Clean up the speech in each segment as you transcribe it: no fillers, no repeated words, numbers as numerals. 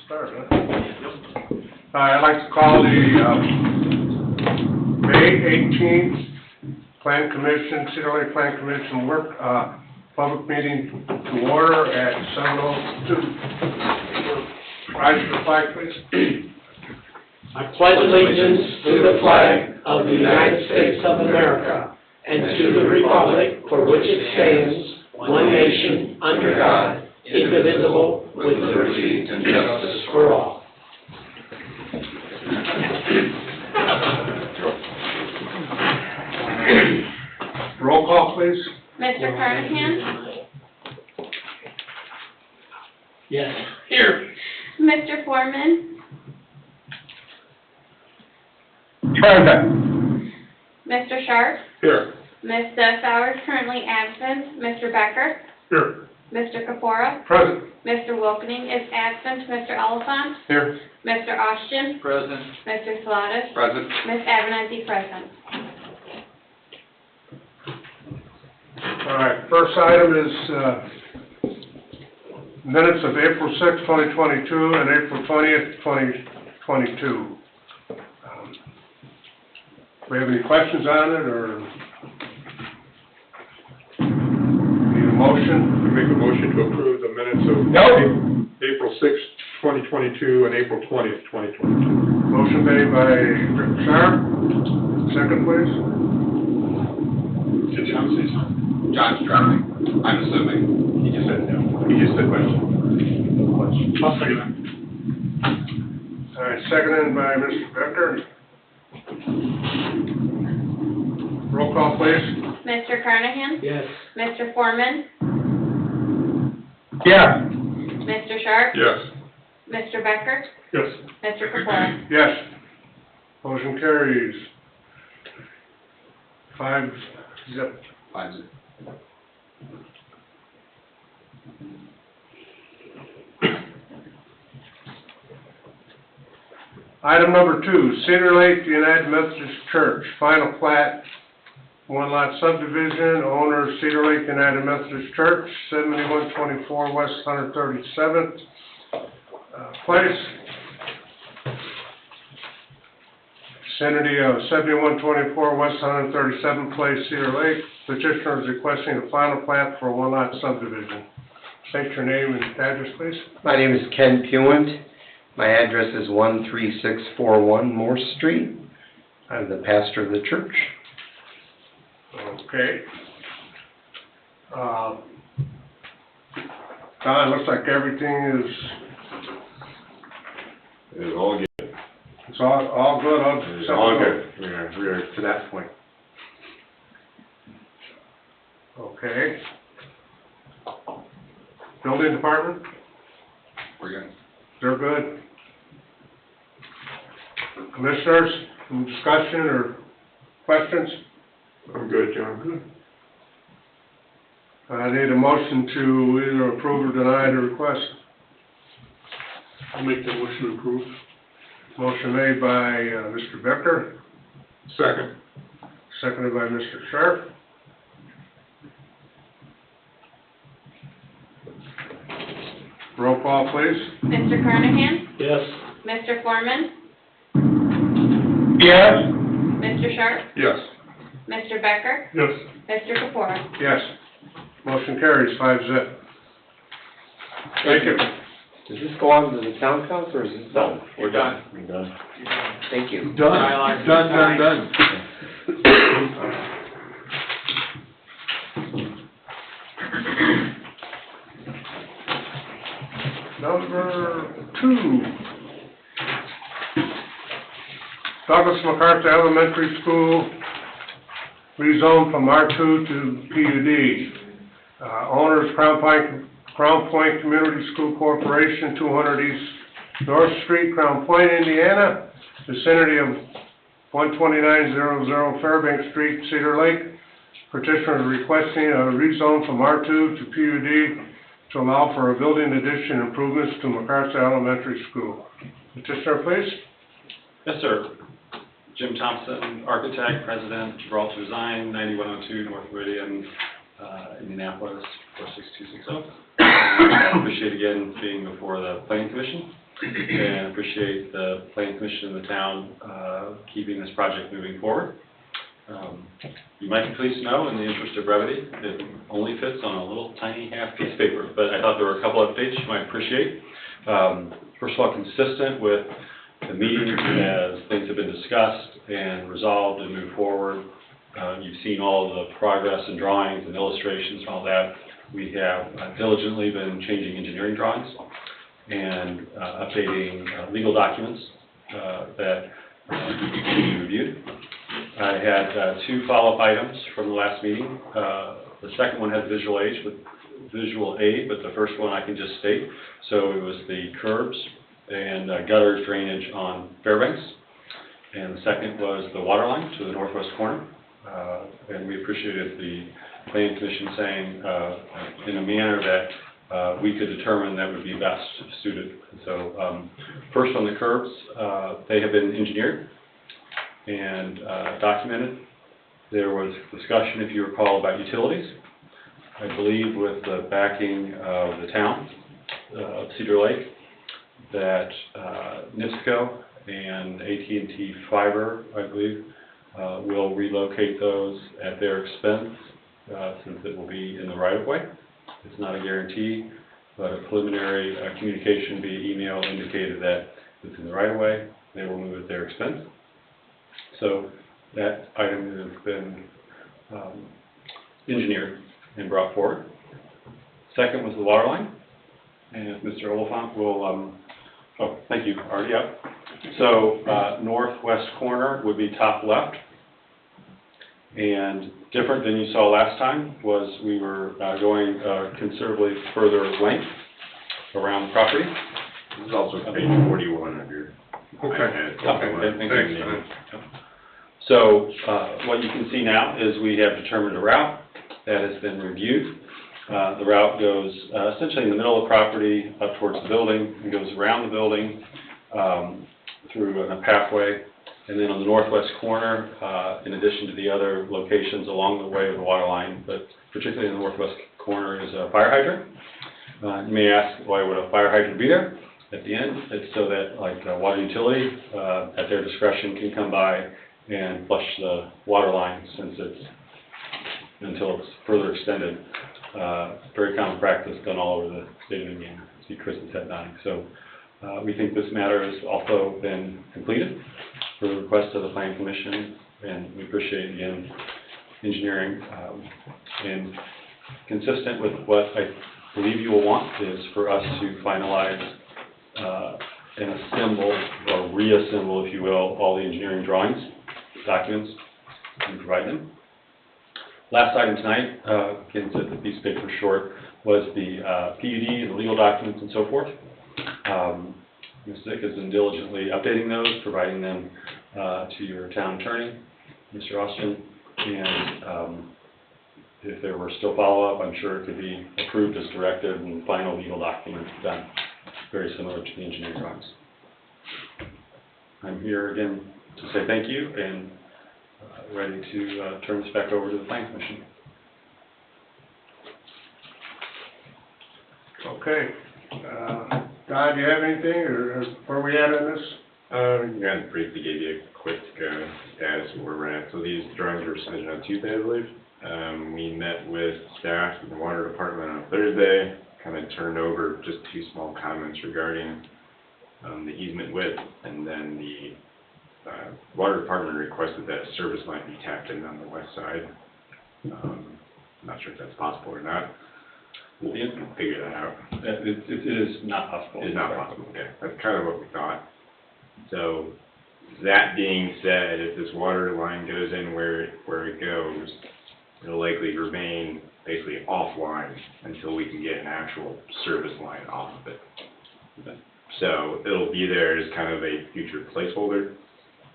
start, huh? I'd like to call the May 18th Plan Commission, Cedar Lake Plan Commission public meeting to order at 7:02. Rise to the flag, please. I pledge allegiance to the flag of the United States of America and to the republic for which it stands, one nation, under God, indivisible, with liberty and justice for all. Roll call, please. Mr. Carnahan? Yes. Here. Mr. Foreman? Present. Mr. Sharp? Here. Ms. Sowers currently absent. Mr. Becker? Here. Mr. Kapora? Present. Mr. Wilkening is absent. Mr. Oliphant? Here. Mr. Austin? Present. Mr. Salatas? Present. Ms. Abernathy present. All right, first item is minutes of April 6, 2022 and April 20th, 2022. Do we have any questions on it, or need a motion? I make a motion to approve the minutes of April 6th, 2022 and April 20th, 2022. Motion made by Rick Sharp. Second, please. Did John say something? John's driving, I'm assuming. He just said no. He just said question. I'll second that. All right, seconded by Mr. Becker. Roll call, please. Mr. Carnahan? Yes. Mr. Foreman? Yeah. Mr. Sharp? Yes. Mr. Becker? Yes. Mr. Kapora? Yes. Motion carries. 5-0. 5-0. Item number 2, Cedar Lake United Methodist Church, final plat, one lot subdivision, owner Cedar Lake United Methodist Church, 7124 West 137th Place. Vicinity of 7124 West 137th Place, Cedar Lake. Petitioner is requesting a final plat for a one lot subdivision. State your name and address, please. My name is Ken Pewent. My address is 13641 Morse Street. I'm the pastor of the church. Okay. Don, looks like everything is, It's all good. it's all good. It's all good. We are to that point. Okay. Building department, We're good. they're good. Commissioners, some discussion or questions? I'm good, John. Good. I need a motion to either approve or deny the request. I'll make the motion to approve. Motion made by Mr. Becker, Second. seconded by Mr. Sharp. Roll call, please. Mr. Carnahan? Yes. Mr. Foreman? Yes. Mr. Sharp? Yes. Mr. Becker? Yes. Mr. Kapora? Yes. Motion carries 5-0. Thank you. Does this go on to the town council or is this done? We're done. We're done. Thank you. Done. Number 2. Douglas MacArthur Elementary School rezoned from R2 to PUD. Owners Crown Point Community School Corporation, 200 East North Street, Crown Point, Indiana. Vicinity of 12900 Fairbanks Street, Cedar Lake. Petitioner is requesting a rezone from R2 to PUD to allow for a building addition improvements to MacArthur Elementary School. Petitioner, please. Yes, sir. Jim Thompson, architect, president, Gibraltar Design, 9102 North Meridian, Indianapolis, 46260. Appreciate again being before the Planning Commission. and appreciate the planning commission and the town keeping this project moving forward. You might be pleased to know, in the interest of brevity, it only fits on a little tiny half piece of paper, but I thought there were a couple updates you might appreciate. First of all, consistent with the meetings as things have been discussed and resolved and moved forward. You've seen all of the progress and drawings and illustrations and all that. We have diligently been changing engineering drawings and updating legal documents that need to be reviewed. I had two follow-up items from the last meeting. The second one has visual aid, but the first one I can just state. So it was the curbs and gutters drainage on Fairbanks. And the second was the water line to the northwest corner. And we appreciated the planning commission saying in a manner that we could determine that would be best suited. So first on the curbs, they have been engineered and documented. There was discussion, if you recall, about utilities. I believe with the backing of the town of Cedar Lake, that NIPSCO and AT&T Fiber, I believe, will relocate those at their expense since it will be in the right-of-way. It's not a guarantee, but a preliminary communication via email indicated that it's in the right-of-way. They will move at their expense. So that item has been engineered and brought forward. Second was the water line, and Mr. Oliphant will, oh, thank you, already up. So northwest corner would be top left. And different than you saw last time was we were going considerably further length around the property. This is also page 41 of your Okay. iPad. Okay, thank you. Thanks. So what you can see now is we have determined a route that has been reviewed. The route goes essentially in the middle of the property up towards the building and goes around the building through a pathway. And then on the northwest corner, in addition to the other locations along the way of the water line, but particularly in the northwest corner is a fire hydrant. You may ask, why would a fire hydrant be there? At the end, it's so that like water utility, at their discretion, can come by and flush the water line until it's further extended. Very common practice done all over the state of Indiana. See Christmas at 9. So we think this matter has also been completed for the request of the Planning Commission, and we appreciate, again, engineering. And consistent with what I believe you will want is for us to finalize and assemble, or reassemble, if you will, all the engineering drawings, documents, and provide them. Last item tonight, again, to the piece of paper short, was the PUD, the legal documents, and so forth. Ms. Zick has been diligently updating those, providing them to your town attorney, Mr. Austin, and if there were still follow-up, I'm sure it could be approved as directed and final legal documents done, very similar to the engineering drawings. I'm here again to say thank you and ready to turn this back over to the Planning Commission. Okay. Todd, do you have anything, or where we at on this? Yeah, briefly gave you a quick status of where we're at. So these drawings were submitted on Tuesday, I believe. We met with staff in the water department on Thursday, kind of turned over just two small comments regarding the easement width, and then the water department requested that a service line be tapped in on the west side. I'm not sure if that's possible or not. We'll figure that out. It is not possible. It is not possible, okay. That's kind of what we thought. So, that being said, if this water line goes in where it goes, it'll likely remain basically offline until we can get an actual service line off of it. Okay. So, it'll be there as kind of a future placeholder.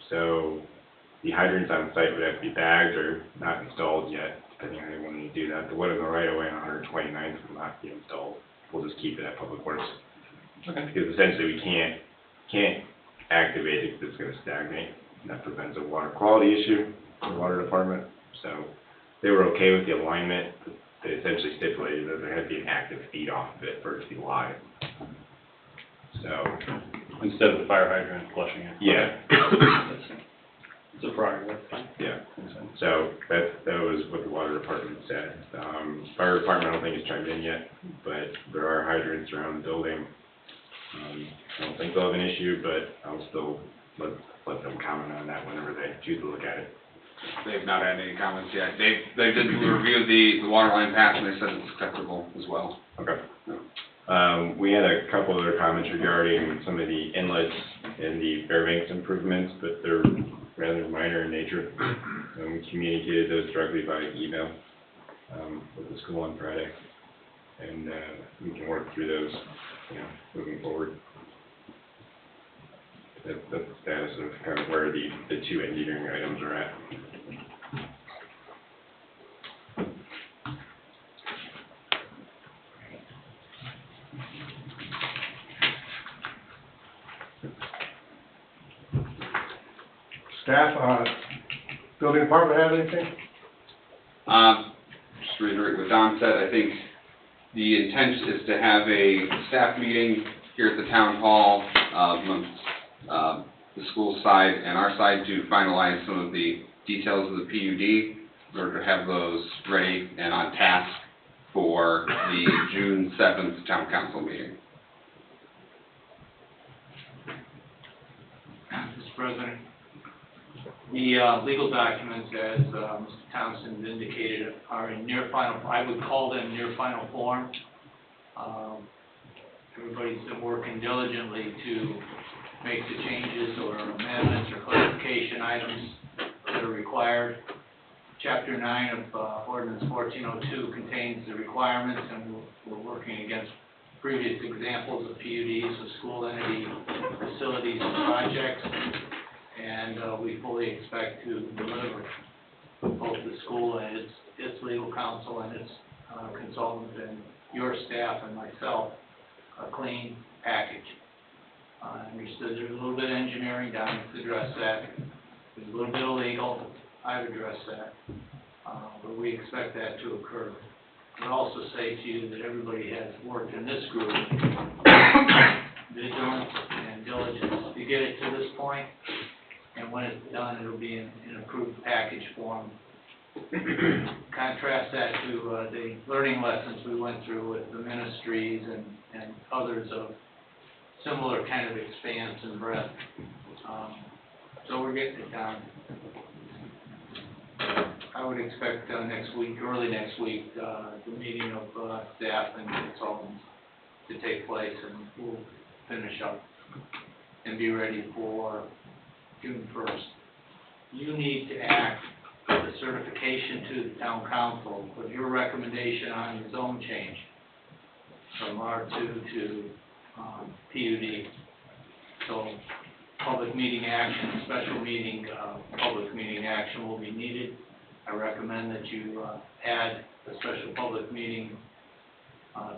So, the hydrants on site would have to be bagged or not installed yet, depending on when you do that. The one in the right of way on 129th will not be installed. We'll just keep it at Public Works. Okay. Because essentially we can't activate it because it's going to stagnate. And that prevents a water quality issue for the water department. So they were okay with the alignment. They essentially stipulated that there had to be an active feed off of it for it to be live. So Instead of the fire hydrant flushing it. Yeah. It's a prior, that's fine. Yeah, so that was what the water department said. Fire department, I don't think has chimed in yet, but there are hydrants around the building. I don't think they'll have an issue, but I'll still let them comment on that whenever they choose to look at it. They've not had any comments yet. They did review the water line path, and they said it's acceptable as well. Okay. We had a couple other comments regarding some of the inlets and the Fairbanks improvements, but they're rather minor in nature. We communicated those directly by email with the school on Friday, and we can work through those, moving forward. That's the status of kind of where the two engineering items are at. Staff, building department have anything? Just to reiterate what Don said, I think the intent is to have a staff meeting here at the town hall, amongst the school side and our side to finalize some of the details of the PUD, in order to have those ready and on task for the June 7th town council meeting. Mr. President, the legal documents, as Mr. Thompson indicated, are in near final, I would call them near final form. Everybody's been working diligently to make the changes or amendments or clarification items that are required. Chapter 9 of Ordinance 1402 contains the requirements, and we're working against previous examples of PUDs with school entity facilities and projects. And we fully expect to deliver both the school and its legal counsel and its consultant and your staff and myself a clean package. I understood there's a little bit of engineering down to address that. There's a little bit of legal. I've addressed that. But we expect that to occur. I would also say to you that everybody has worked in this group vigilance and diligence to get it to this point. And when it's done, it'll be in approved package form. Contrast that to the learning lessons we went through with the ministries and others of similar kind of expanse and breadth. So we're getting it done. I would expect next week, early next week, the meeting of staff and consultants to take place, and we'll finish up and be ready for June 1st. You need to act with a certification to the town council with your recommendation on the zone change from R2 to PUD. So public meeting action, special meeting, public meeting action will be needed. I recommend that you add a special public meeting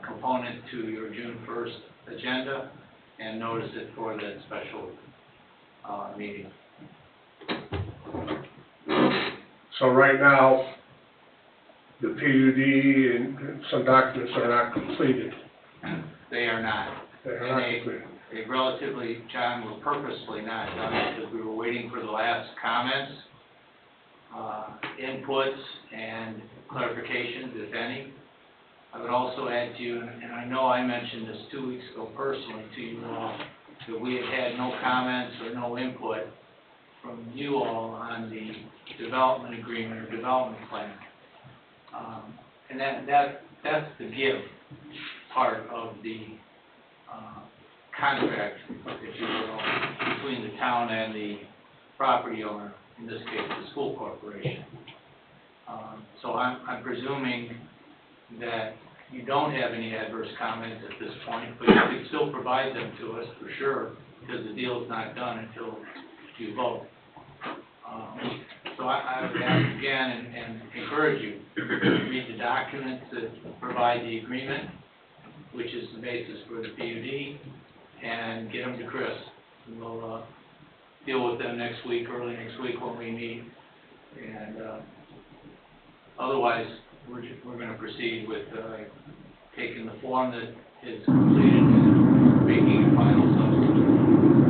component to your June 1st agenda and notice it for that special meeting. So right now, the PUD and some documents are not completed. They are not. They are not completed. They relatively, John, were purposely not done because we were waiting for the last comments, inputs, and clarifications, if any. I would also add to you, and I know I mentioned this 2 weeks ago personally to you all, that we had had no comments or no input from you all on the development agreement or development plan. And that's the give part of the contract, if you will, between the town and the property owner, in this case, the school corporation. So I'm presuming that you don't have any adverse comments at this point, but you can still provide them to us for sure, because the deal is not done until you vote. So I would ask again and encourage you to read the documents that provide the agreement, which is the basis for the PUD, and get them to Chris. And we'll deal with them next week, early next week when we meet. And otherwise, we're going to proceed with taking the form that is completed and making a final substitute.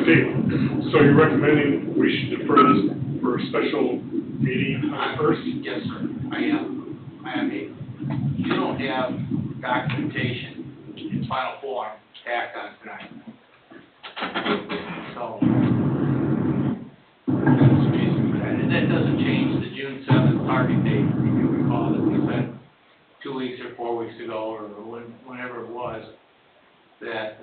Dave, so you're recommending we should defer this for a special meeting on the first? Yes, sir, I am. You don't have documentation in final form to act on tonight. So, that's the reason for that. And that doesn't change the June 7th target date, if you recall, that we said 2 weeks or 4 weeks ago, or whenever it was, that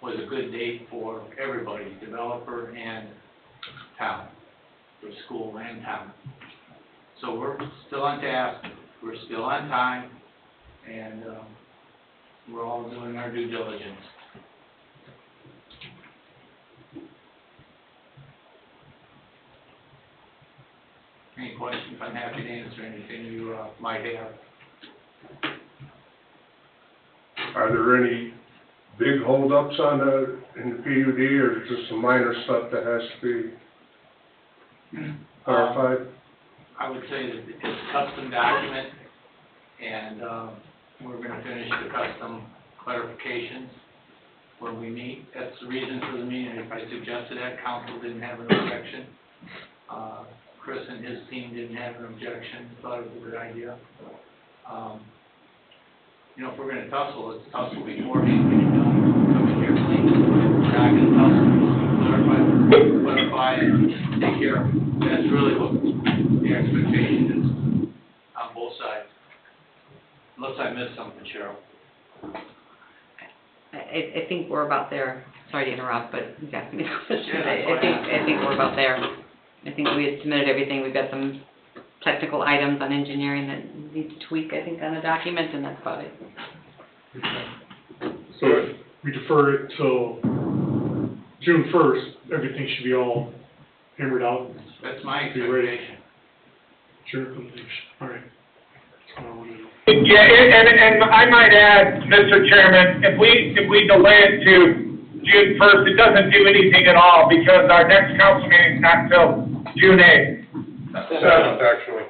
was a good date for everybody, developer and town, for school and town. So we're still on task, we're still on time, and we're all doing our due diligence. Any questions? I'm happy to answer anything you might have. Are there any big holdups in the PUD, or just some minor stuff that has to be clarified? I would say that it's a custom document, and we're gonna finish the custom clarifications when we meet. That's the reason for the meeting. If I suggested that, council didn't have an objection. Chris and his team didn't have an objection, thought it was a good idea. You know, if we're gonna tussle, let's tussle beforehand, get it done, come in here clean. We're not gonna tussle, clarify and take care of it. That's really what the expectation is on both sides. Unless I missed something, Cheryl. I think we're about there. Sorry to interrupt, but you asked me the question. Yeah, that's fine. I think we're about there. I think we had submitted everything. We've got some technical items on engineering that need to tweak, I think, on the document, and that's about it. So if we defer it till June 1st, everything should be all hammered out. That's my Be ready. expectation. Sure, all right. That's what I wanted to know. Yeah, and I might add, Mr. Chairman, if we delay it to June 1st, it doesn't do anything at all, because our next council meeting's not till June 8th. 7th, actually.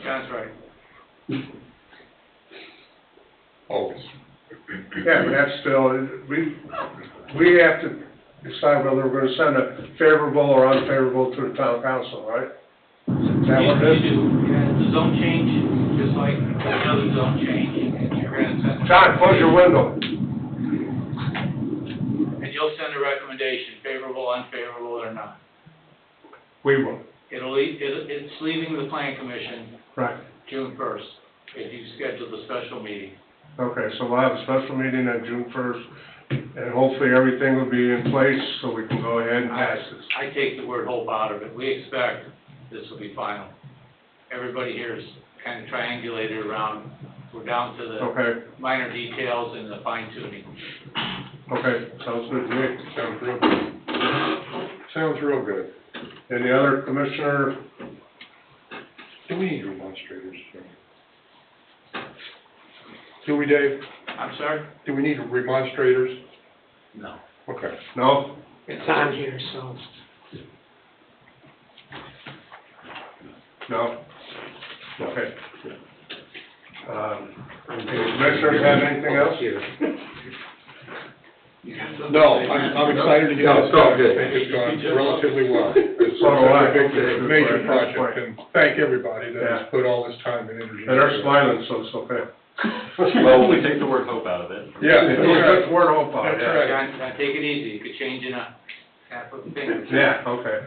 John's right. Always. Yeah, but that's still, we have to decide whether we're gonna send a favorable or unfavorable to the town council, right? Is that what it is? You do. Yeah, it's a zone change, just like any other zone change. You're gonna send. John, close your window. And you'll send a recommendation, favorable, unfavorable, or not. We will. It's leaving the plan commission Right. June 1st, if you schedule the special meeting. Okay, so we'll have a special meeting on June 1st, and hopefully everything will be in place so we can go ahead and pass this. I take the word hope out of it. We expect this will be final. Everybody here is kind of triangulated around, we're down to the Okay, minor details and the fine tuning. okay, sounds good to me. Sounds real good. Sounds real good. Any other commissioner? Do we need demonstrators? Do we, Dave? I'm sorry? Do we need remonstrators? No. Okay. No? It's on here, so. No? Okay. Any commissioners have anything else? No, I'm excited to get this done. I think it's gone relatively well. It's So do I. a big, major That's project, right. and thank everybody that has Yeah. put all this time and energy. And they're into it. smiling, so it's okay. Well, we take the word hope out of it. Yeah, It's that's right. just word hope on it, That's yeah. right. John, take it easy. You could change in a half of a finger. Yeah, okay.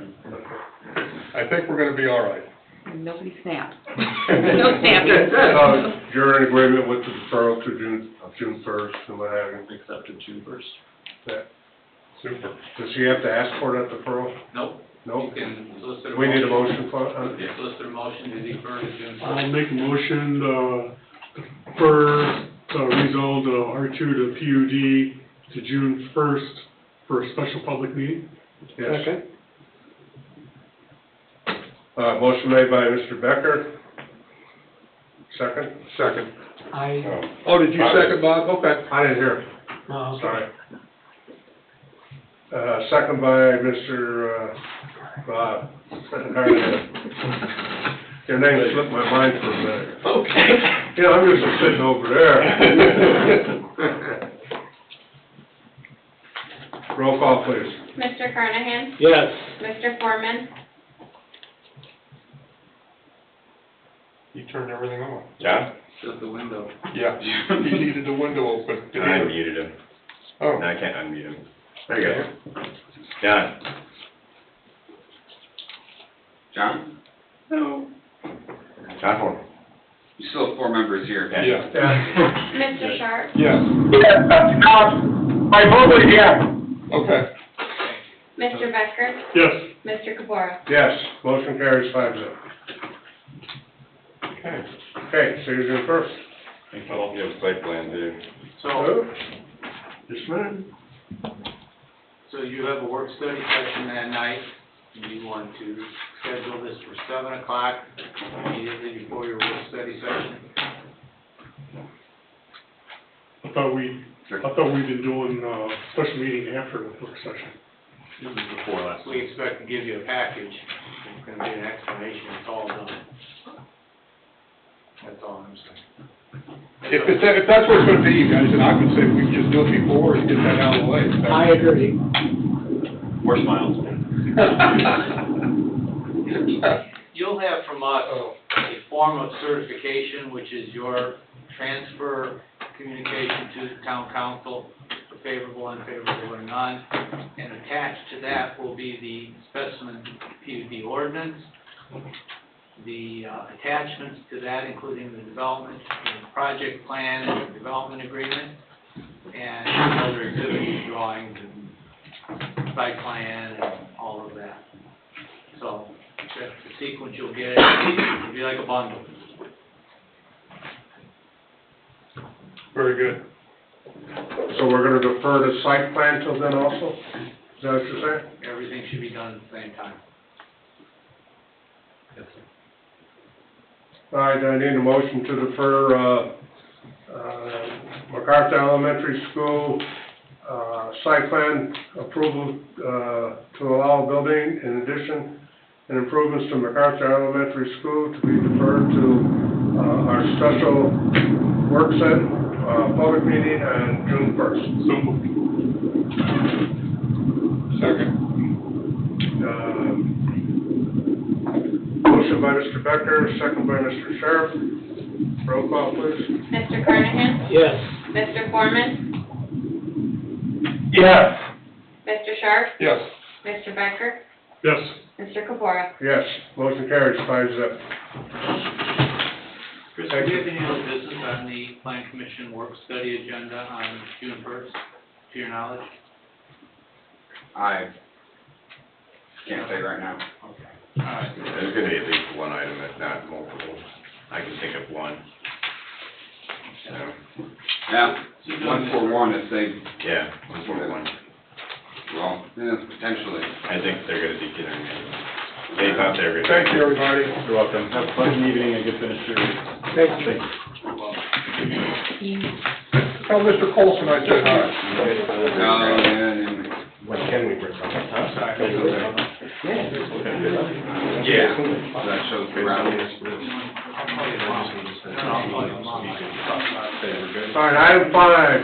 I think we're gonna be all right. Nobody snapped. No snapping. So you're in agreement with the deferral to June 1st and what have you? Accepted June 1st. Yeah. Super. Does he have to ask for that deferral? Nope. No? You can solicit a motion. We need a motion for, Solicit a motion to defer to June 1st. I'll make a motion, for, rezone R2 to PUD to June 1st for a special public meeting. yes. Motion made by Mr. Becker. Second? Second. I, Oh, did you second, Bob? Okay. I didn't hear. no, Sorry. Second by Mr. Bob. Your name slipped my mind for a minute. okay. You know, I'm used to sitting over there. Roll call, please. Mr. Carnahan? Yes. Mr. Foreman? You turned everything on. John? Shut the window. Yeah, you needed the window open. I muted him. Oh. No, I can't unmute him. There you go. John? John? John Horn? You still have 4 members here. Yeah. Mr. Sharp? Yes. My vote is yes. Okay. Mr. Becker? Yes. Mr. Kabora? Yes, motion carries 5-0. Okay. Okay, so you're doing first. I don't have a site plan, dude. So, Just a minute. so you have a work study session that night, and you want to schedule this for 7 o'clock immediately before your work study session? I thought we'd been doing, special meeting after the work session. This was before last week. We expect to give you a package, it's gonna be an explanation, it's all done. That's all I'm saying. If that's what it's gonna be, you guys, then I would say we can just do it before and get that out of the way. I agree. More smiles. You'll have from us a form of certification, which is your transfer communication to the town council, for favorable, unfavorable, or none. And attached to that will be the specimen PUD ordinance, the attachments to that, including the development, the project plan, and the development agreement, and other exhibits, drawings, and site plan, and all of that. So, that's the sequence you'll get. It'll be like a bundle. Very good. So we're gonna defer the site plan till then also? Is that what you're saying? Everything should be done at the same time. All right, I need a motion to defer, MacArthur Elementary School, site plan approval, to allow building in addition and improvements to MacArthur Elementary School to be deferred to, our special work public meeting on June 1st. So moved. Second. Motion by Mr. Becker, second by Mr. Sharp. Roll call, please. Mr. Carnahan? Yes. Mr. Foreman? Yes. Mr. Sharp? Yes. Mr. Becker? Yes. Mr. Kabora? Yes, motion carries 5-0. Chris, do you have any other business on the Plan Commission work study agenda on June 1st, to your knowledge? I can't say right now. Okay. All right. There's gonna be at least one item, if not multiple. I can think of one. So, Yeah, 141 if they, yeah, one for one. well, yeah, potentially. I think they're gonna be getting me. They thought they were gonna. Thank you, everybody. You're welcome. Have a pleasant evening and good finish to your week. Thank you. Tell Mr. Colson I said hi. And When can we bring them? yeah, so that shows the route. All right, item 5,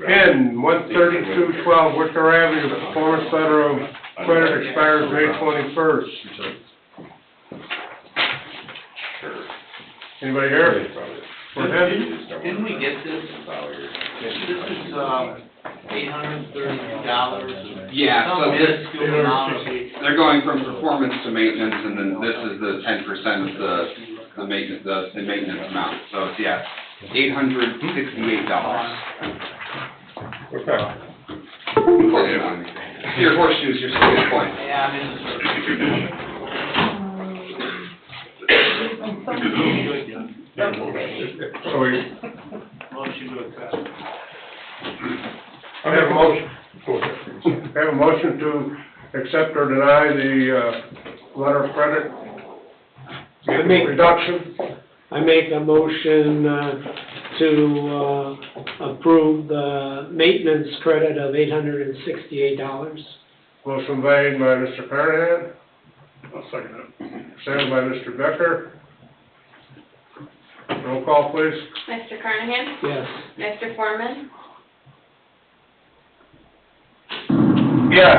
N 13212 Wicker Avenue, performance letter of credit expires May 21st. Anybody here? For him? Didn't we get this? This is, $832. Yeah, so Some this, minuscule amount. they're going from performance to maintenance, and then this is the 10% of the maintenance, the maintenance amount. So it's, yeah, $868. Okay. Your horseshoes, you're still at point. Yeah, I'm in So we Motion to accept. I have a motion. Go ahead. have a motion to accept or deny the letter of credit I make- reduction. I make a motion to approve the maintenance credit of $868. Motion made by Mr. Carnahan, I'll second it. seconded by Mr. Becker. Roll call, please. Mr. Carnahan? Yes. Mr. Foreman? Yes.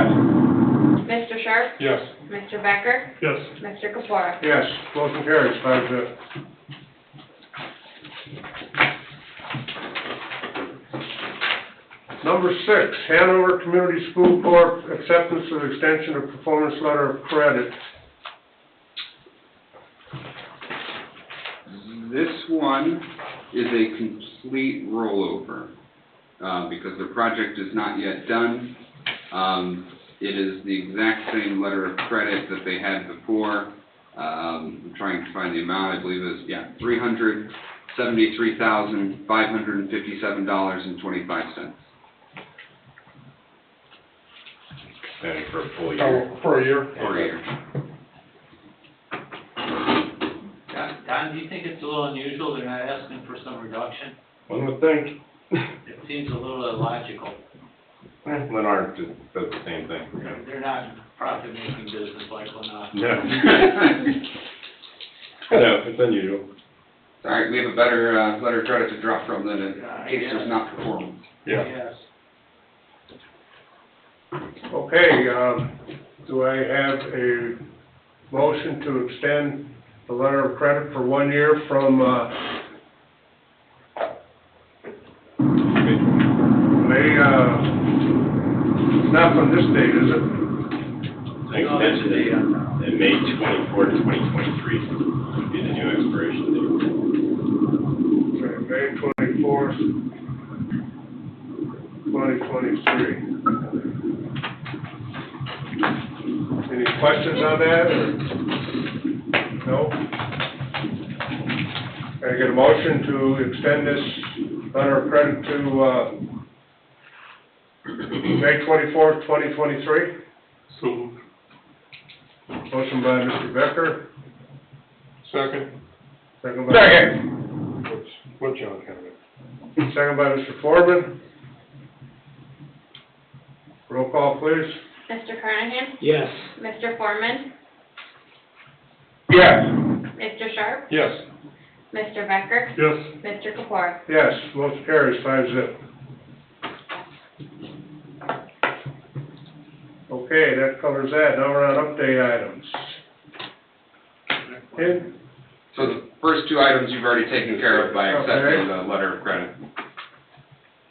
Mr. Sharp? Yes. Mr. Becker? Yes. Mr. Kapora? Yes, motion carries 5-0. Number 6, Hanover Community School Corp. Acceptance of Extension of Performance Letter of Credit. This one is a complete rollover, because the project is not yet done. It is the exact same letter of credit that they had before. I'm trying to find the amount, I believe it was, $373,557.25. And for a full year. Oh, for a year? For a year. Don, do you think it's a little unusual they're not asking for some reduction? One would think. It seems a little illogical. Lennar does the same thing. They're not profit-making business like Lennar. No. No, it's unusual. All right, we have a better, letter of credit to drop from than in case there's not performance. Yeah. Yes. Okay, do I have a motion to extend the letter of credit for 1 year from, May, not from this date, is it? Extension date, May 24th, 2023 would be the new expiration date. Okay, May 24th, 2023. Any questions on that, or? No? Can I get a motion to extend this letter of credit to, May 24th, 2023? So moved. Motion by Mr. Becker, Second. second by... What John Kennedy? Second by Mr. Foreman. Roll call, please. Mr. Carnahan? Yes. Mr. Foreman? Yes. Mr. Sharp? Yes. Mr. Becker? Yes. Mr. Kapora? Yes, motion carries 5-0. Okay, that covers that. Now we're on update items. Ed? So the first two items you've already taken care of by accepting the letter of credit.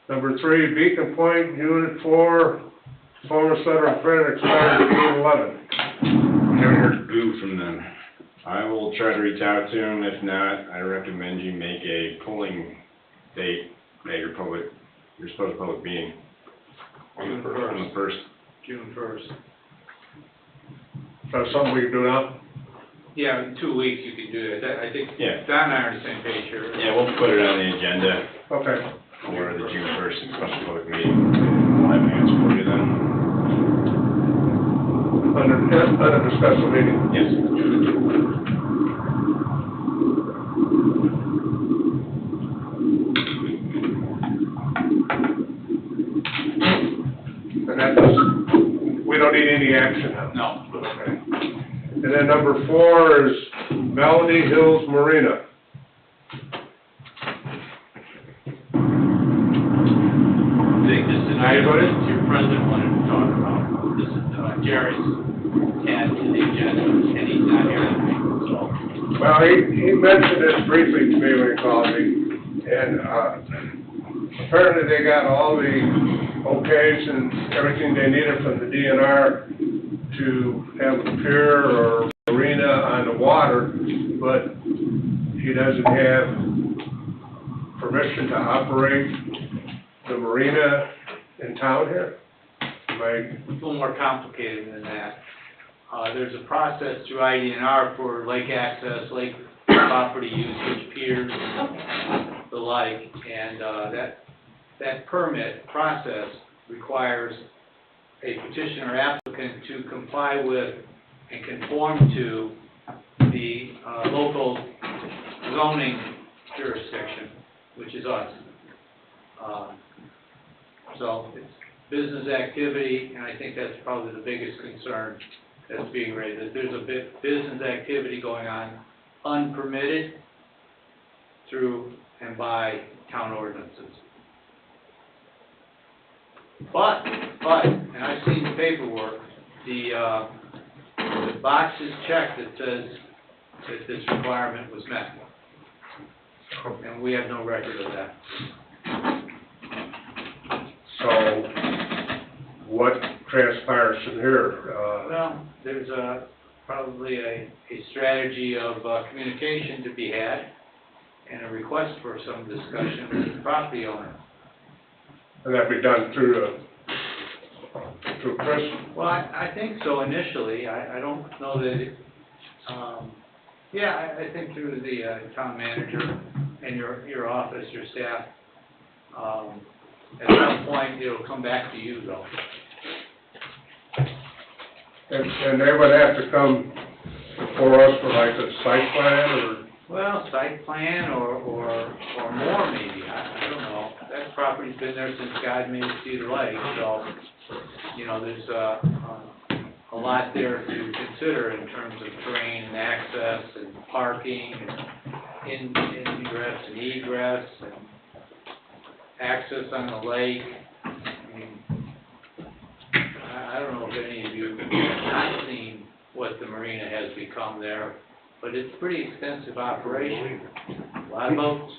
Number 3, Beacon Point, Unit 4, performance letter of credit expired June 11. Haven't heard boo from them. I will try to reach out to them. If not, I recommend you make a polling date at your supposed public meeting. June On the first. June 1st. That's something we can do now? Yeah, in 2 weeks you can do that. I think Yeah. Don and I are on the same page here. Yeah, we'll put it on the agenda Okay. for the June 1st special public meeting. We'll have an answer for you then. Under the special meeting. Yes. And that does, we don't need any action on it. No. Okay. And then number 4 is Melody Hills Marina. I think this is an item Anybody? that your president wanted to talk about. This is Jerry's add to the agenda, and he's not here tonight, so. Well, he mentioned this briefly to me when he called me, and, apparently they got all the okays and everything they needed from the DNR to have a pier or marina on the water, but he doesn't have permission to operate the marina in town here. Am I... It's a little more complicated than that. There's a process through IDNR for lake access, lake property usage, piers, the like, and that permit process requires a petitioner applicant to comply with and conform to the local zoning jurisdiction, which is us. So it's business activity, and I think that's probably the biggest concern that's being raised, that there's a business activity going on unpermitted through and by town ordinances. But, and I've seen the paperwork, the box is checked that says that this requirement was met. And we have no record of that. So, what transpires from here? Well, there's probably a strategy of communication to be had and a request for some discussion with the property owner. And that'd be done through Chris? Well, I think so initially. I don't know that it, yeah, I think through the town manager and your office, your staff. At some point, it'll come back to you though. And they would have to come before us for like a site plan or? Well, site plan or more maybe, I don't know. That property's been there since God made Cedar Lake, so, you know, there's a lot there to consider in terms of terrain and access and parking and ingress and egress and access on the lake. I mean, I don't know if any of you have not seen what the marina has become there, but it's a pretty extensive operation. A lot of boats.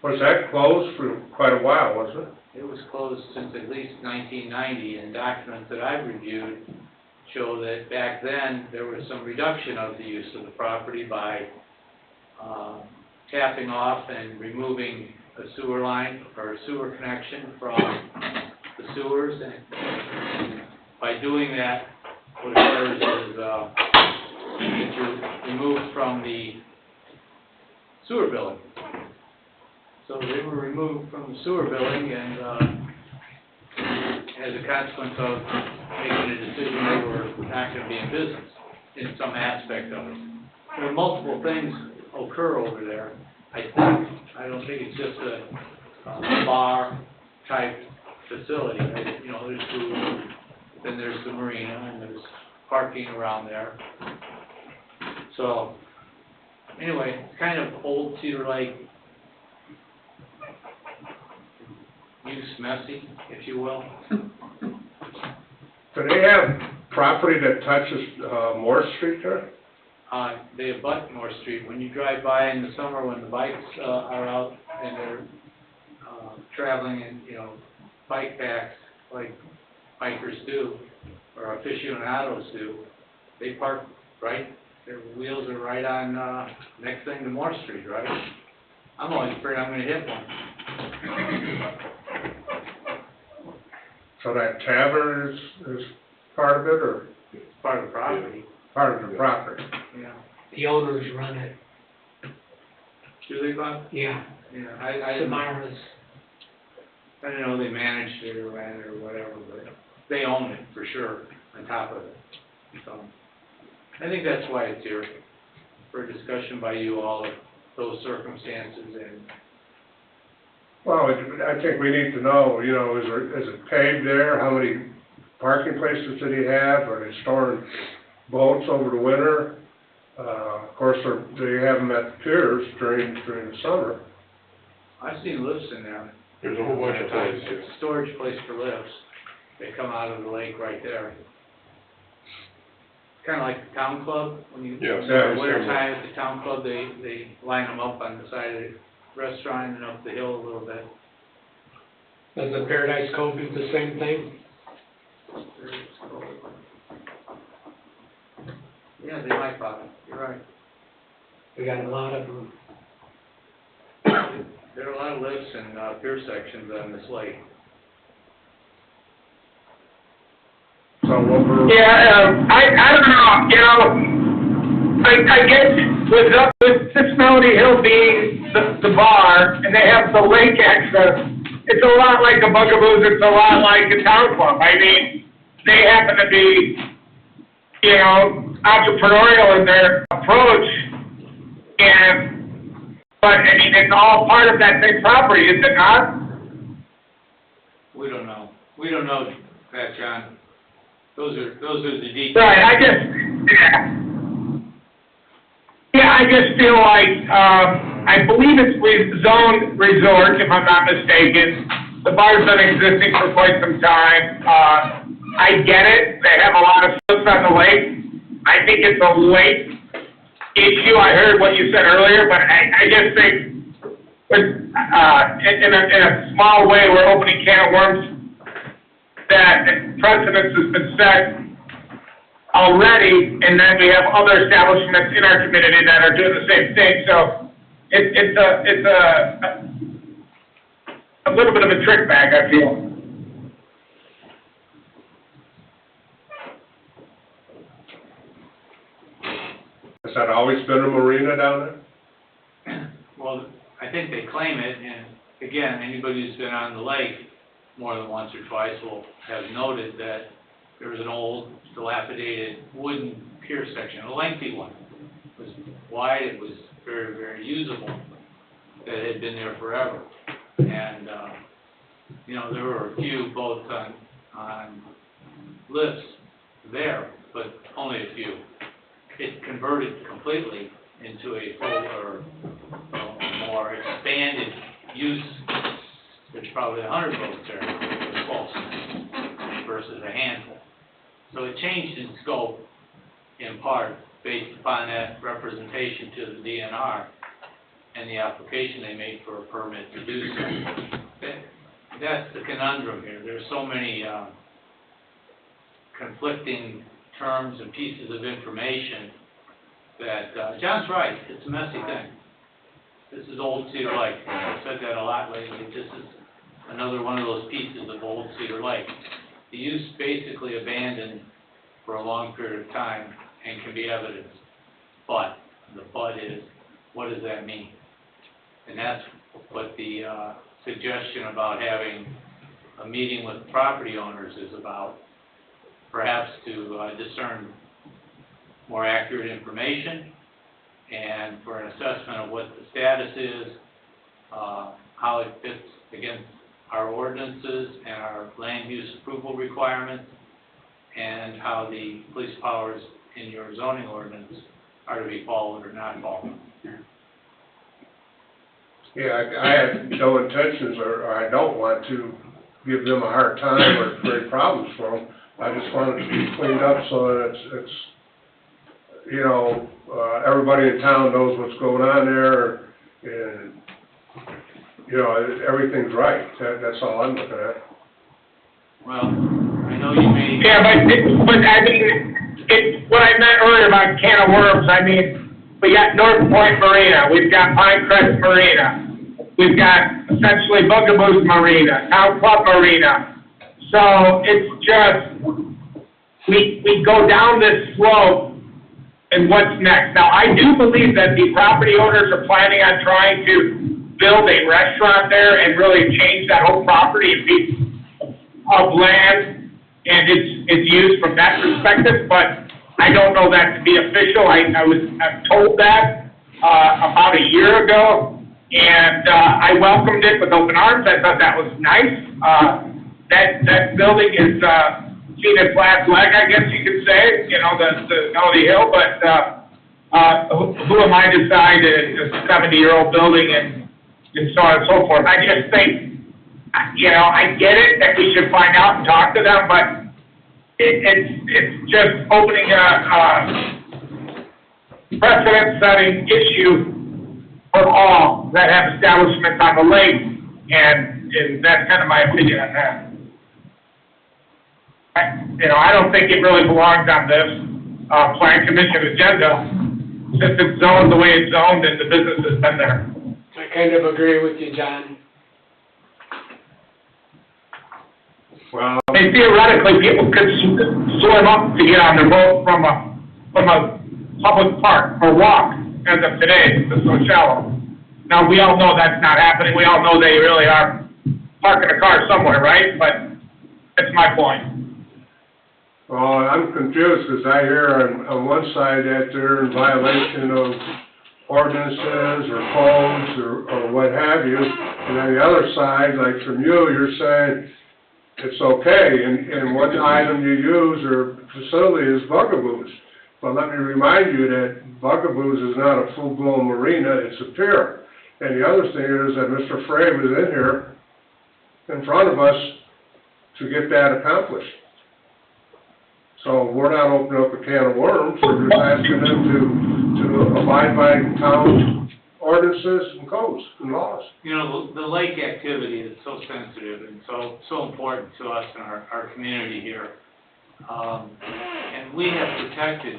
Was that closed for quite a while, wasn't it? It was closed since at least 1990, and documents that I've reviewed show that back then, there was some reduction of the use of the property by tapping off and removing a sewer line or a sewer connection from the sewers, and by doing that, what occurs is that you're removed from the sewer billing. So they were removed from the sewer billing, and as a consequence of making a decision, they were not going to be in business in some aspect of it. There are multiple things occur over there, I think. I don't think it's just a bar-type facility. You know, there's food, then there's the marina, and there's parking around there. So, anyway, it's kind of old Cedar Lake use messy, if you will. Do they have property that touches Moore Street there? They abut North Street. When you drive by in the summer, when the bikes are out and they're traveling in, you know, bike packs like bikers do, or aficionados do, they park right, their wheels are right on next thing to Moore Street, right? I'm always afraid I'm going to hit one. So that tavern is part of it, or It's part of the property. part of the property? Yeah. The owners run it, Do they, Bob? yeah, Yeah, I didn't Samara's. know they managed it or ran it or whatever, but they own it for sure, on top of it. So, I think that's why it's here, for a discussion by you all of those circumstances and, Well, I think we need to know, you know, is it paved there? How many parking places did he have? Are they storing boats over the winter? Of course, they have them at the piers during the summer. I've seen lifts in there. There's a whole bunch of places. It's a storage place for lifts. They come out of the lake right there. Kind of like the town club, when you, Yes, in yeah, the winter similar. time at the town club, they line them up on the side of the restaurant and up the hill a little bit. Does the Paradise Cove do the same thing? Yeah, they might, Bob, you're right. We got a lot of them. There are a lot of lifts and pier sections on this lake. So what we're... Yeah, I don't know, you know, I guess with Six Melody Hill being the bar, and they have the lake access, it's a lot like the Bugaboos, it's a lot like the town club. I mean, they happen to be, you know, entrepreneurial in their approach, but I mean, it's all part of that same property, is it not? We don't know. We don't know, Pat John. Those are the details. Right, I just feel like, I believe it's zoned resort, if I'm not mistaken, the bar's been existing for quite some time. I get it, they have a lot of slips on the lake. I think it's a lake issue. I heard what you said earlier, but I just think, in a small way, we're opening a can of worms that precedence has been set already, and then we have other establishments in our community that are doing the same thing. So it's a little bit of a trick bag, I feel. Has that always been a marina down there? Well, I think they claim it, and again, anybody who's been on the lake more than once or twice will have noted that there was an old dilapidated wooden pier section, a lengthy one. It was wide, it was very, very usable, that had been there forever. And, you know, there were a few boats on lifts there, but only a few. It converted completely into a fuller, more expanded use. There's probably 100 boats there, it was close, versus a handful. So it changed in scope, in part, based upon that representation to the DNR and the application they made for a permit to do so. That's the conundrum here. There's so many conflicting terms and pieces of information that, John's right, it's a messy thing. This is Old Cedar Lake. I've said that a lot lately. This is another one of those pieces of Old Cedar Lake. The use basically abandoned for a long period of time and can be evidenced. But the but is, what does that mean? And that's what the suggestion about having a meeting with property owners is about, perhaps to discern more accurate information and for an assessment of what the status is, how it fits against our ordinances and our land use approval requirements, and how the police powers in your zoning ordinance are to be followed or not followed. Yeah, I have no intentions, or I don't want to give them a hard time or create problems for them. I just want it to be cleaned up so that it's you know, everybody in town knows what's going on there, and, you know, everything's right. That's all I'm looking at. Well, I know you may... Yeah, but I mean, what I meant earlier about can of worms, I mean, we got North Point Marina, we've got Pinecrest Marina, we've got essentially Bugaboos Marina, Town Club Marina. So it's just, we go down this slope, and what's next? Now, I do believe that the property owners are planning on trying to build a restaurant there and really change that whole property and piece of land and its use from that perspective, but I don't know that to be official. I'm told that about a year ago, and I welcomed it with open arms. I thought that was nice. That building is seen its last leg, I guess you could say, you know, the Melody Hill, but who am I to decide it's a 70-year-old building and so on and so forth. I just think, you know, I get it that we should find out and talk to them, but it's just opening a precedent-setting issue for all that have establishments on the lake, and that's kind of my opinion on that. I don't think it really belongs on this plan commission agenda, since it's zoned the way it's zoned and the business has been there. I kind of agree with you, John. Well, And theoretically, people could swim up to get on their boat from a public park or walk, as of today, it's so shallow. Now, we all know that's not happening. We all know they really are parking a car somewhere, right? But that's my point. well, I'm confused, because I hear on one side that they're in violation of ordinances or codes or what have you, and on the other side, like from you, you're saying it's okay, and one item you use or facility is Bugaboos. But let me remind you that Bugaboos is not a full-blown marina, it's a pier. And the other thing is that Mr. Frey was in here, in front of us to get that accomplished. So we're not opening up a can of worms, we're just asking them to abide by town ordinances and codes and laws. You know, the lake activity is so sensitive and so important to us and our community here. And we have protected,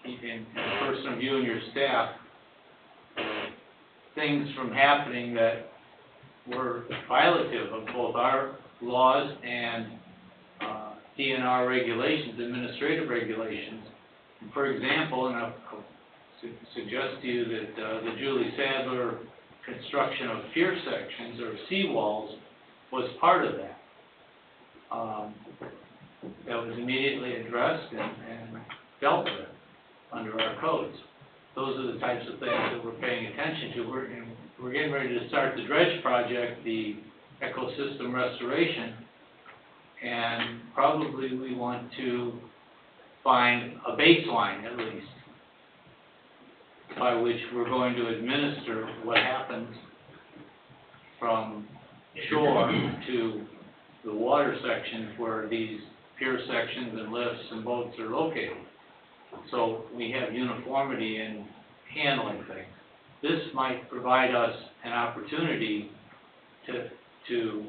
in the person of you and your staff, things from happening that were violative of both our laws and DNR regulations, administrative regulations. For example, and I'll suggest to you that the Julie Sadler construction of pier sections or seawalls was part of that. That was immediately addressed and dealt with under our codes. Those are the types of things that we're paying attention to. We're getting ready to start the dredge project, the ecosystem restoration, and probably we want to find a baseline at least by which we're going to administer what happens from shore to the water sections where these pier sections and lifts and boats are located. So we have uniformity in handling things. This might provide us an opportunity to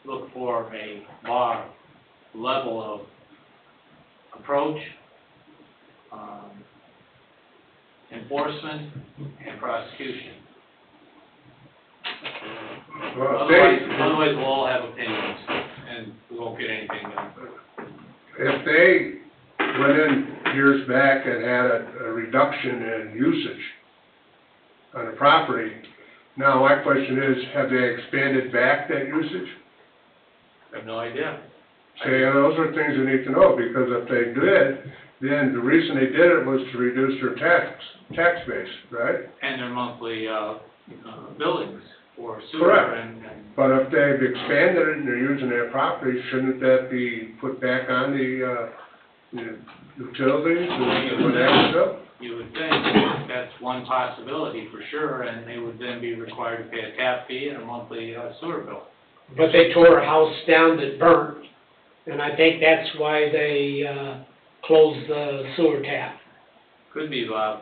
look for a bar level of approach, enforcement, and prosecution. Well, Otherwise we'll all have opinions and we won't get anything done. if they went in years back and had a reduction in usage on the property, now my question is, have they expanded back that usage? I have no idea. See, those are things you need to know, because if they did, then the reason they did it was to reduce their tax base, right? And their monthly billings for sewer Correct. and But if they've expanded it and they're using their property, shouldn't that be put back on the utilities and what that bill? you would think that's one possibility for sure, and they would then be required to pay a tap fee and a monthly sewer bill. But they tore a house down that burnt, and I think that's why they closed the sewer tap. Could be, Bob.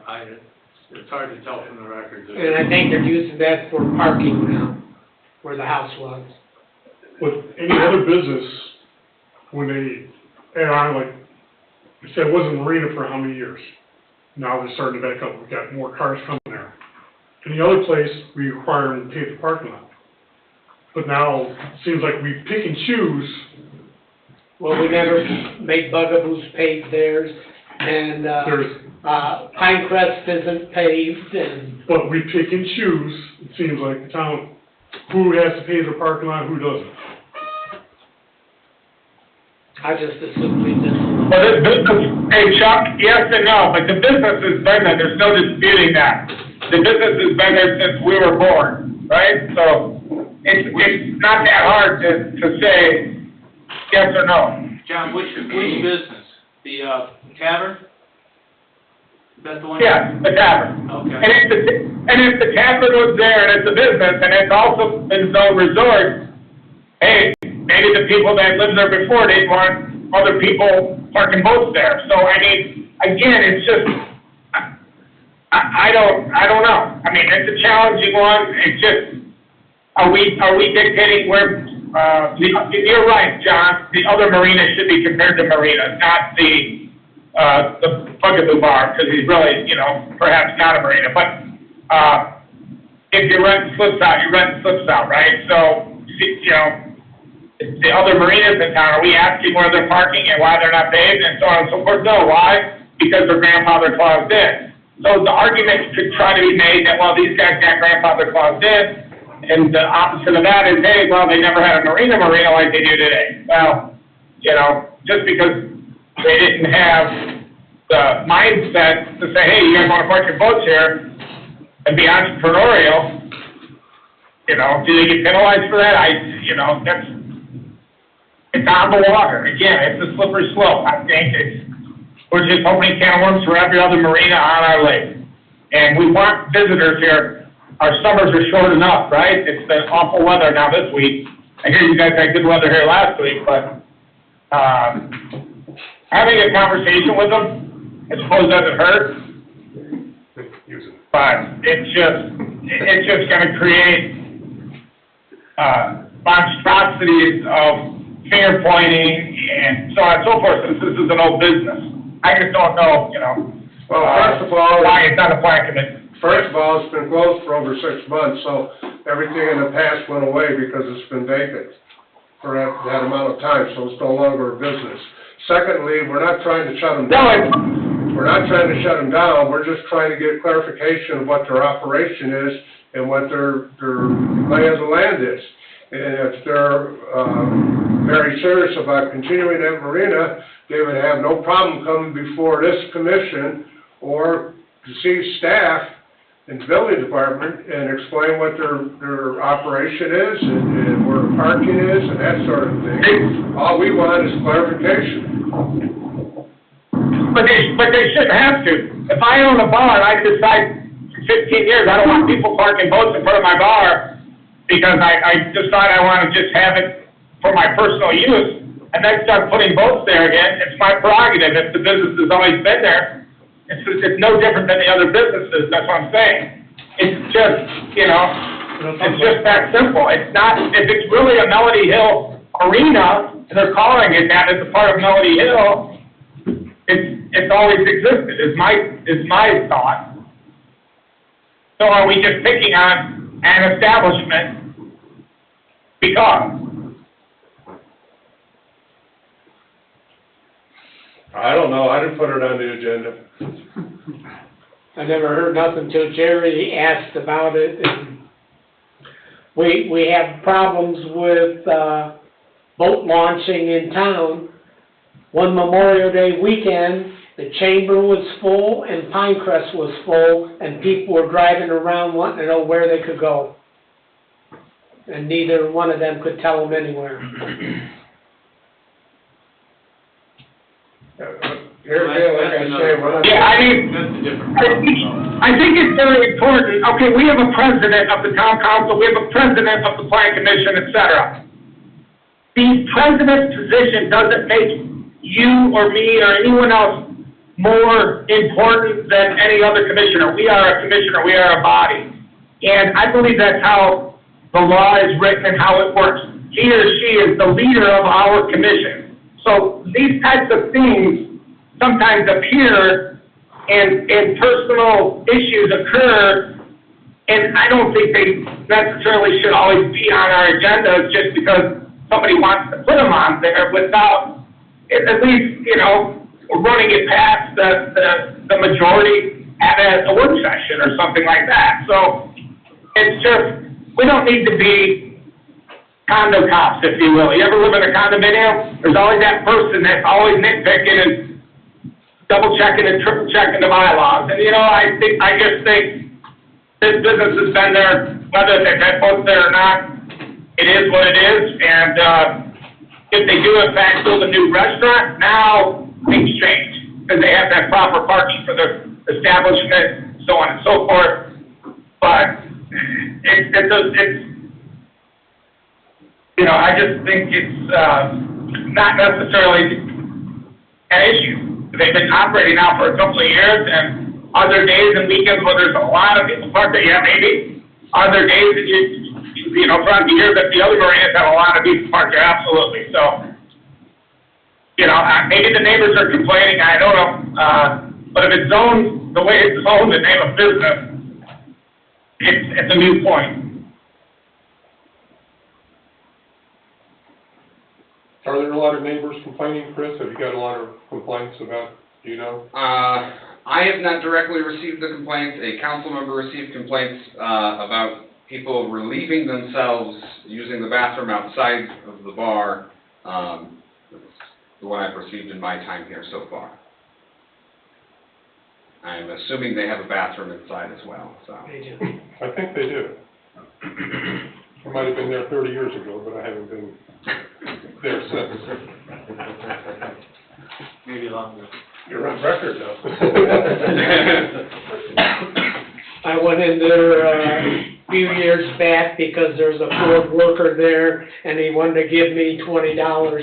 It's hard to tell from the records. And I think they're using that for parking now, where the house was. With any other business, when they add on, like, you said, it wasn't marina for how many years? Now they're starting to back up, we've got more cars coming there. Any other place, we require them to pay the parking lot. But now, it seems like we pick and choose. Well, we never made Bugaboos pave theirs, and There's, Pinecrest isn't paved, and but we pick and choose, it seems like the town, who has to pay the parking lot, who doesn't. I just assumed we did. Well, this business, hey Chuck, yes and no, but the business has been there, there's no disputing that. The business has been there since we were born, right? So, it's not that hard to say yes or no. John, which business? The tavern? Is that the one? Yeah, the tavern. Okay. And if the tavern was there and it's a business and it's also been zone resort, hey, maybe the people that lived there before didn't want other people parking boats there. So, I mean, again, it's just, I don't know. I mean, it's a challenging one. It's just, are we dictating where, you're right, John, the other marinas should be compared to marinas, not the Bugaboo Bar, because he's really, perhaps not a marina. But, if you're renting slips out, you're renting slips out, right? So, the other marinas in town, are we asking where they're parking and why they're not paved and so on and so forth? No, why? Because their grandfather claused in. So the argument could try to be made that, well, these guys got grandfather claused in, and the opposite of that is, hey, well, they never had a marina like they do today. Well, just because they didn't have the mindset to say, hey, you guys want to park your boats here and be entrepreneurial, do they get penalized for that? It's on the water. Again, it's a slippery slope. I think we're just opening a can of worms for every other marina on our lake. And we want visitors here. Our summers are short enough, right? It's been awful weather now this week. I hear you guys had good weather here last week, but, having a conversation with them, I suppose doesn't hurt. But it's just gonna create, monstrosities of finger pointing and so on and so forth, since this is an old business. I just don't know, Well, first of all, why it's on the plan committee. first of all, it's been closed for over 6 months, so everything in the past went away because it's been vacant for that amount of time, so it's no longer a business. Secondly, we're not trying to shut them down. We're not trying to shut them down, we're just trying to get clarification of what their operation is and what their lay of the land is. And if they're, very serious about continuing that marina, they would have no problem coming before this commission or to see staff in the building department and explain what their operation is and where the parking is and that sort of thing. All we want is clarification. But they shouldn't have to. If I own a bar and I decide for 15 years I don't want people parking boats in front of my bar because I decide I want to just have it for my personal use, and then start putting boats there again, it's my prerogative. If the business has always been there, it's no different than the other businesses, that's what I'm saying. It's just, it's just that simple. It's not, if it's really a Melody Hill arena, and they're calling it that as a part of Melody Hill, it's always existed, is my thought. So are we just picking on an establishment because? I don't know, I didn't put it on the agenda. I never heard nothing till Jerry asked about it, and we have problems with, boat launching in town. One Memorial Day weekend, the Chamber was full and Pinecrest was full, and people were driving around wanting to know where they could go. And neither one of them could tell them anywhere. Here again, like I say, we're not. Yeah, I mean, That's a different problem. I think it's very important. Okay, we have a president of the town council, we have a president of the planning commission, et cetera. The president's position doesn't make you or me or anyone else more important than any other commissioner. We are a commissioner, we are a body. And I believe that's how the law is written and how it works. He or she is the leader of our commission. So these types of things sometimes appear and personal issues occur, and I don't think they necessarily should always be on our agendas just because somebody wants to put them on there without, at least, running it past the majority at a work session or something like that. So it's just, we don't need to be condo cops, if you will. You ever live in a condominium? There's always that person that's always nitpicking and double checking and triple checking the bylaws. And I just think this business has been there, whether they've had boats there or not. It is what it is. And if they do in fact build a new restaurant, now things change because they have that proper parking for the establishment, so on and so forth. But I just think it's not necessarily an issue. They've been operating now for a couple of years, and are there days and weekends where there's a lot of people parked there? Yeah, maybe. Are there days that throughout the year that the other marinas have a lot of people parked there? Absolutely. So, maybe the neighbors are complaining, I don't know. But if it's zoned the way it's zoned, the name of business, it's a moot point. Are there a lot of neighbors complaining, Chris? Have you got a lot of complaints about, I have not directly received the complaints. A council member received complaints, about people relieving themselves using the bathroom outside of the bar, the one I've received in my time here so far. I'm assuming they have a bathroom inside as well, so. I think they do. I might have been there 30 years ago, but I haven't been there since. Maybe longer. You're on record now. I went in there, few years back because there's a Ford worker there and he wanted to give me $20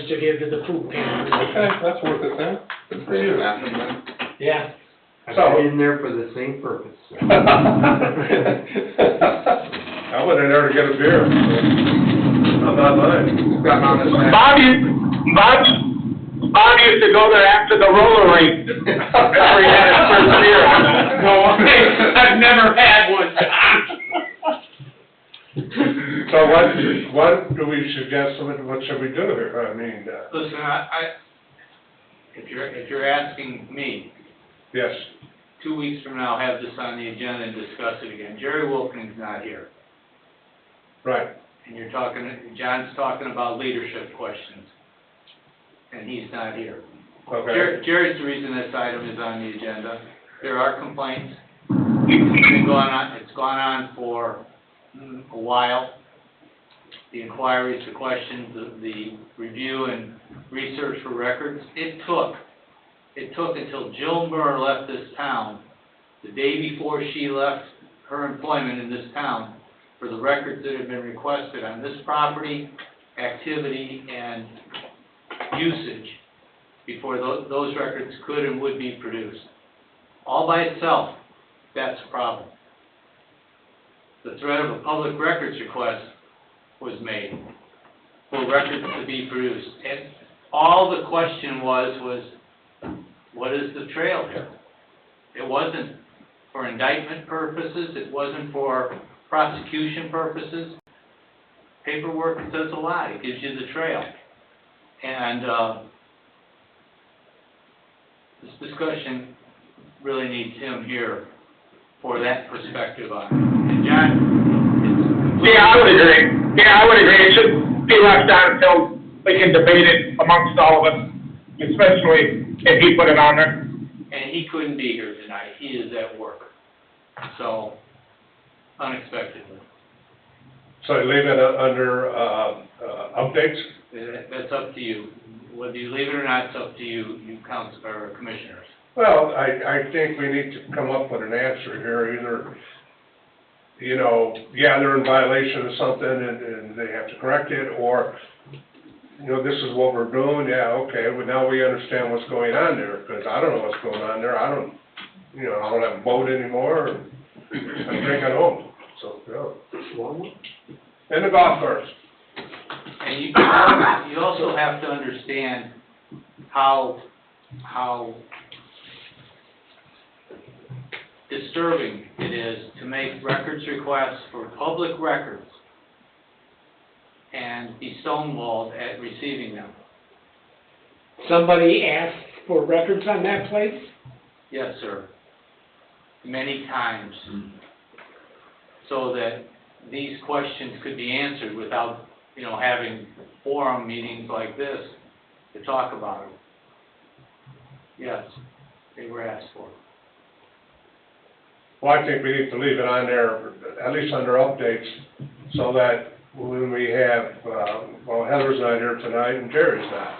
to give to the food pantry. Okay, that's worth it then. Good for you. Yeah. So- I've been in there for the same purpose. I went in there to get a beer. I'm not lying. Got on this next. Bob used to go there after the roller rink. Every had his first beer. No, I've never had one. So what do we suggest, what should we do here? I mean, Listen, if you're asking me, yes, 2 weeks from now, have this on the agenda and discuss it again. Jerry Wilkins not here, right, and John's talking about leadership questions, and he's not here. okay. Jerry's the reason this item is on the agenda. There are complaints. It's gone on for a while. The inquiries, the questions, the review and research for records. It took until Jill Murr left this town, the day before she left her employment in this town, for the records that had been requested on this property, activity, and usage, before those records could and would be produced. All by itself, that's a problem. The threat of a public records request was made for records to be produced. And all the question was, what is the trail here? It wasn't for indictment purposes, it wasn't for prosecution purposes. Paperwork says a lot, it gives you the trail. And this discussion really needs him here for that perspective on it. And John, Yeah, I would agree. It should be left on until we can debate it amongst all of us, especially if he put it on there. and he couldn't be here tonight, he is at work. So, unexpectedly. So leave it under, updates? That's up to you. Whether you leave it or not, it's up to you, council, or commissioners. Well, I think we need to come up with an answer here, either, you know, yeah, they're in violation of something and they have to correct it, or, you know, this is what we're doing, yeah, okay, well, now we understand what's going on there, because I don't know what's going on there, I don't have a boat anymore, and I'm drinking home, so, yeah. And the golf course. And you also have to understand how disturbing it is to make records requests for public records and be stonewalled at receiving them. Somebody asked for records on that place? Yes, sir. Many times. So that these questions could be answered without, having forum meetings like this to talk about it. Yes, they were asked for. Well, I think we need to leave it on there, at least under updates, so that when we have, Heather's not here tonight and Jerry's not.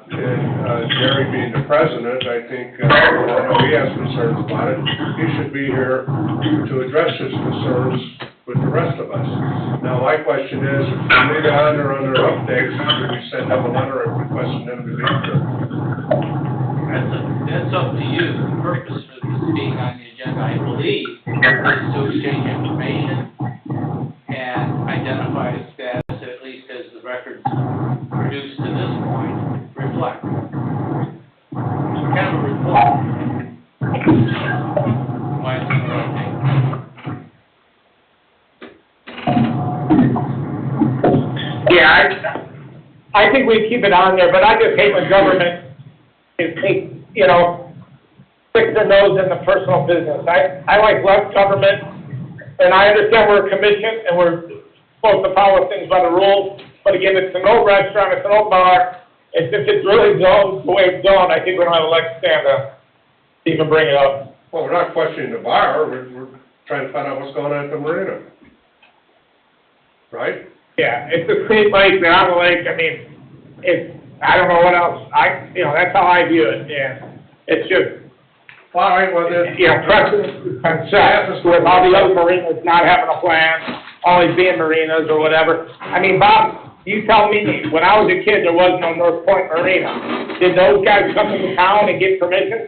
Jerry being the president, I think, I know he has concerns about it. He should be here to address his concerns with the rest of us. Now, my question is, if we leave it on there under updates, should we send them a letter requesting them to leave here? That's up to you. The purpose for this being on the agenda, I believe, is to exchange information and identify the status, at least as the records produced to this point reflect. Kind of a report. Why it's interrupting. Yeah, I think we keep it on there, but I just hate when government is sticks their nose in the personal business. I like less government, and I understand we're a commission and we're supposed to follow things by the rules, but again, it's an old restaurant, it's an old bar. If it's really zoned the way it's zoned, I think we don't have a leg to stand to even bring it up. Well, we're not questioning the bar, we're trying to find out what's going on at the marina. Right? Yeah, it's a state lake, they're on the lake, I don't know what else, that's how I view it, yeah. It's just, All right, well then. precedent and set with all the other marinas not having a plan, always being marinas or whatever. I mean, Bob, you tell me, when I was a kid, there was no North Point Marina. Did those guys come into town and get permission?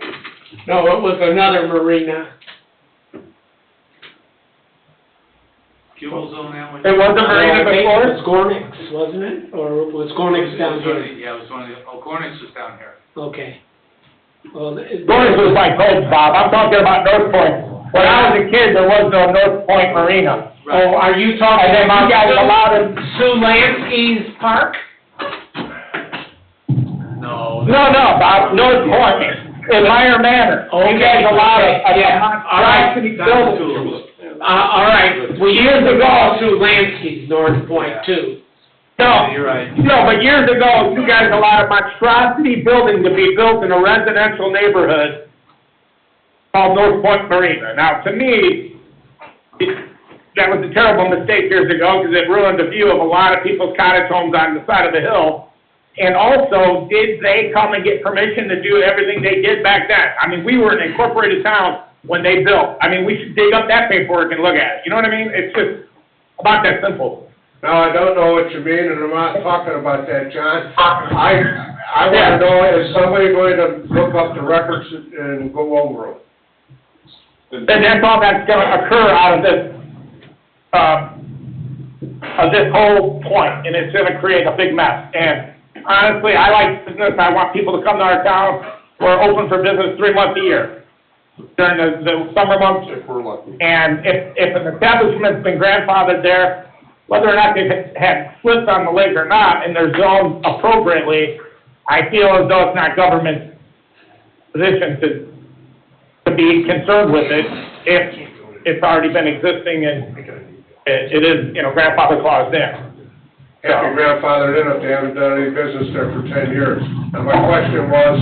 No, it was another marina. Fuel zone that one? There was a marina It before? was Gornick's, wasn't it? Or was Gornick's down here? Yeah, it was one of the, Cornix was down here. Okay. Well, Gornick's was like Coach, Bob, I'm talking about North Point. When I was a kid, there was no North Point Marina. Oh, are you talking And then about you guys allowed it? Sue Lansky's park? No. No, Bob, North Point, in Meyer Manor. You guys allowed a monstrosity building. All right, well, years ago, Sue Lansky's North Point too. No, You're right. no, but years ago, you guys allowed a monstrosity building to be built in a residential neighborhood called North Point Marina. Now, to me, that was a terrible mistake years ago because it ruined the view of a lot of people's cottage homes on the side of the hill. And also, did they come and get permission to do everything they did back then? I mean, we were an incorporated town when they built. I mean, we should dig up that paperwork and look at it. You know what I mean? It's just about that simple. No, I don't know what you mean, and I'm not talking about that, John. I wanna know, is somebody going to look up the records and go over them? And that's all that's gonna occur out of this whole point, and it's gonna create a big mess. And honestly, I like business, I want people to come to our town. We're open for business 3 months a year during the summer months. If we're lucky. And if an establishment's been grandfathered there, whether or not they've had slips on the lake or not, and they're zoned appropriately, I feel as though it's not government's position to be concerned with it if it's already been existing and it is, grandfather clause there. If your grandfather in if they haven't done any business there for 10 years. And my question was,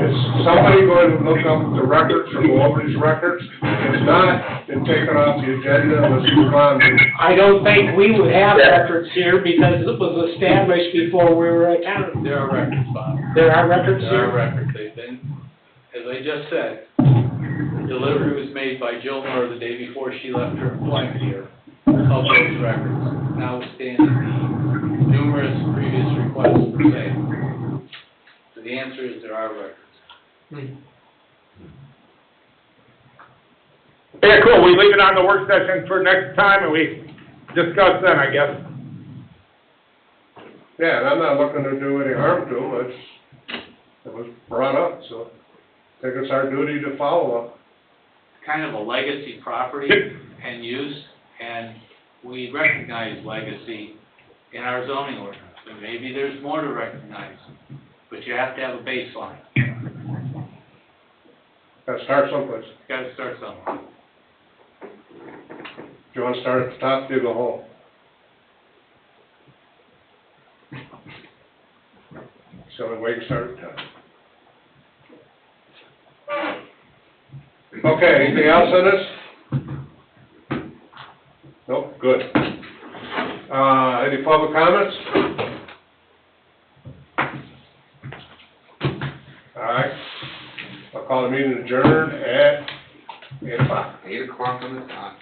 is somebody going to look up the records or go over these records? If not, then take it off the agenda and let's move on. I don't think we would have records here because it was established before we were a town. There are records, Bob. There are records There are here? records. They've been, as I just said, delivery was made by Jill Moore the day before she left her employment here of those records, notwithstanding the numerous previous requests for sale. So the answer is there are records. Yeah, cool, we leave it on the work session for next time and we discuss then, I guess. Yeah, and I'm not looking to do any harm to them, it was brought up, so I think it's our duty to follow up. Kind of a legacy property and use, and we recognize legacy in our zoning ordinance. And maybe there's more to recognize, but you have to have a baseline. Gotta start someplace. Gotta start somewhere. If you wanna start at the top, dig a hole. It's the only way you start at the top. Okay, anything else on this? Nope, good. Any public comments? All right, I'll call the meeting adjourned at 8 o'clock. 8 o'clock on the dot.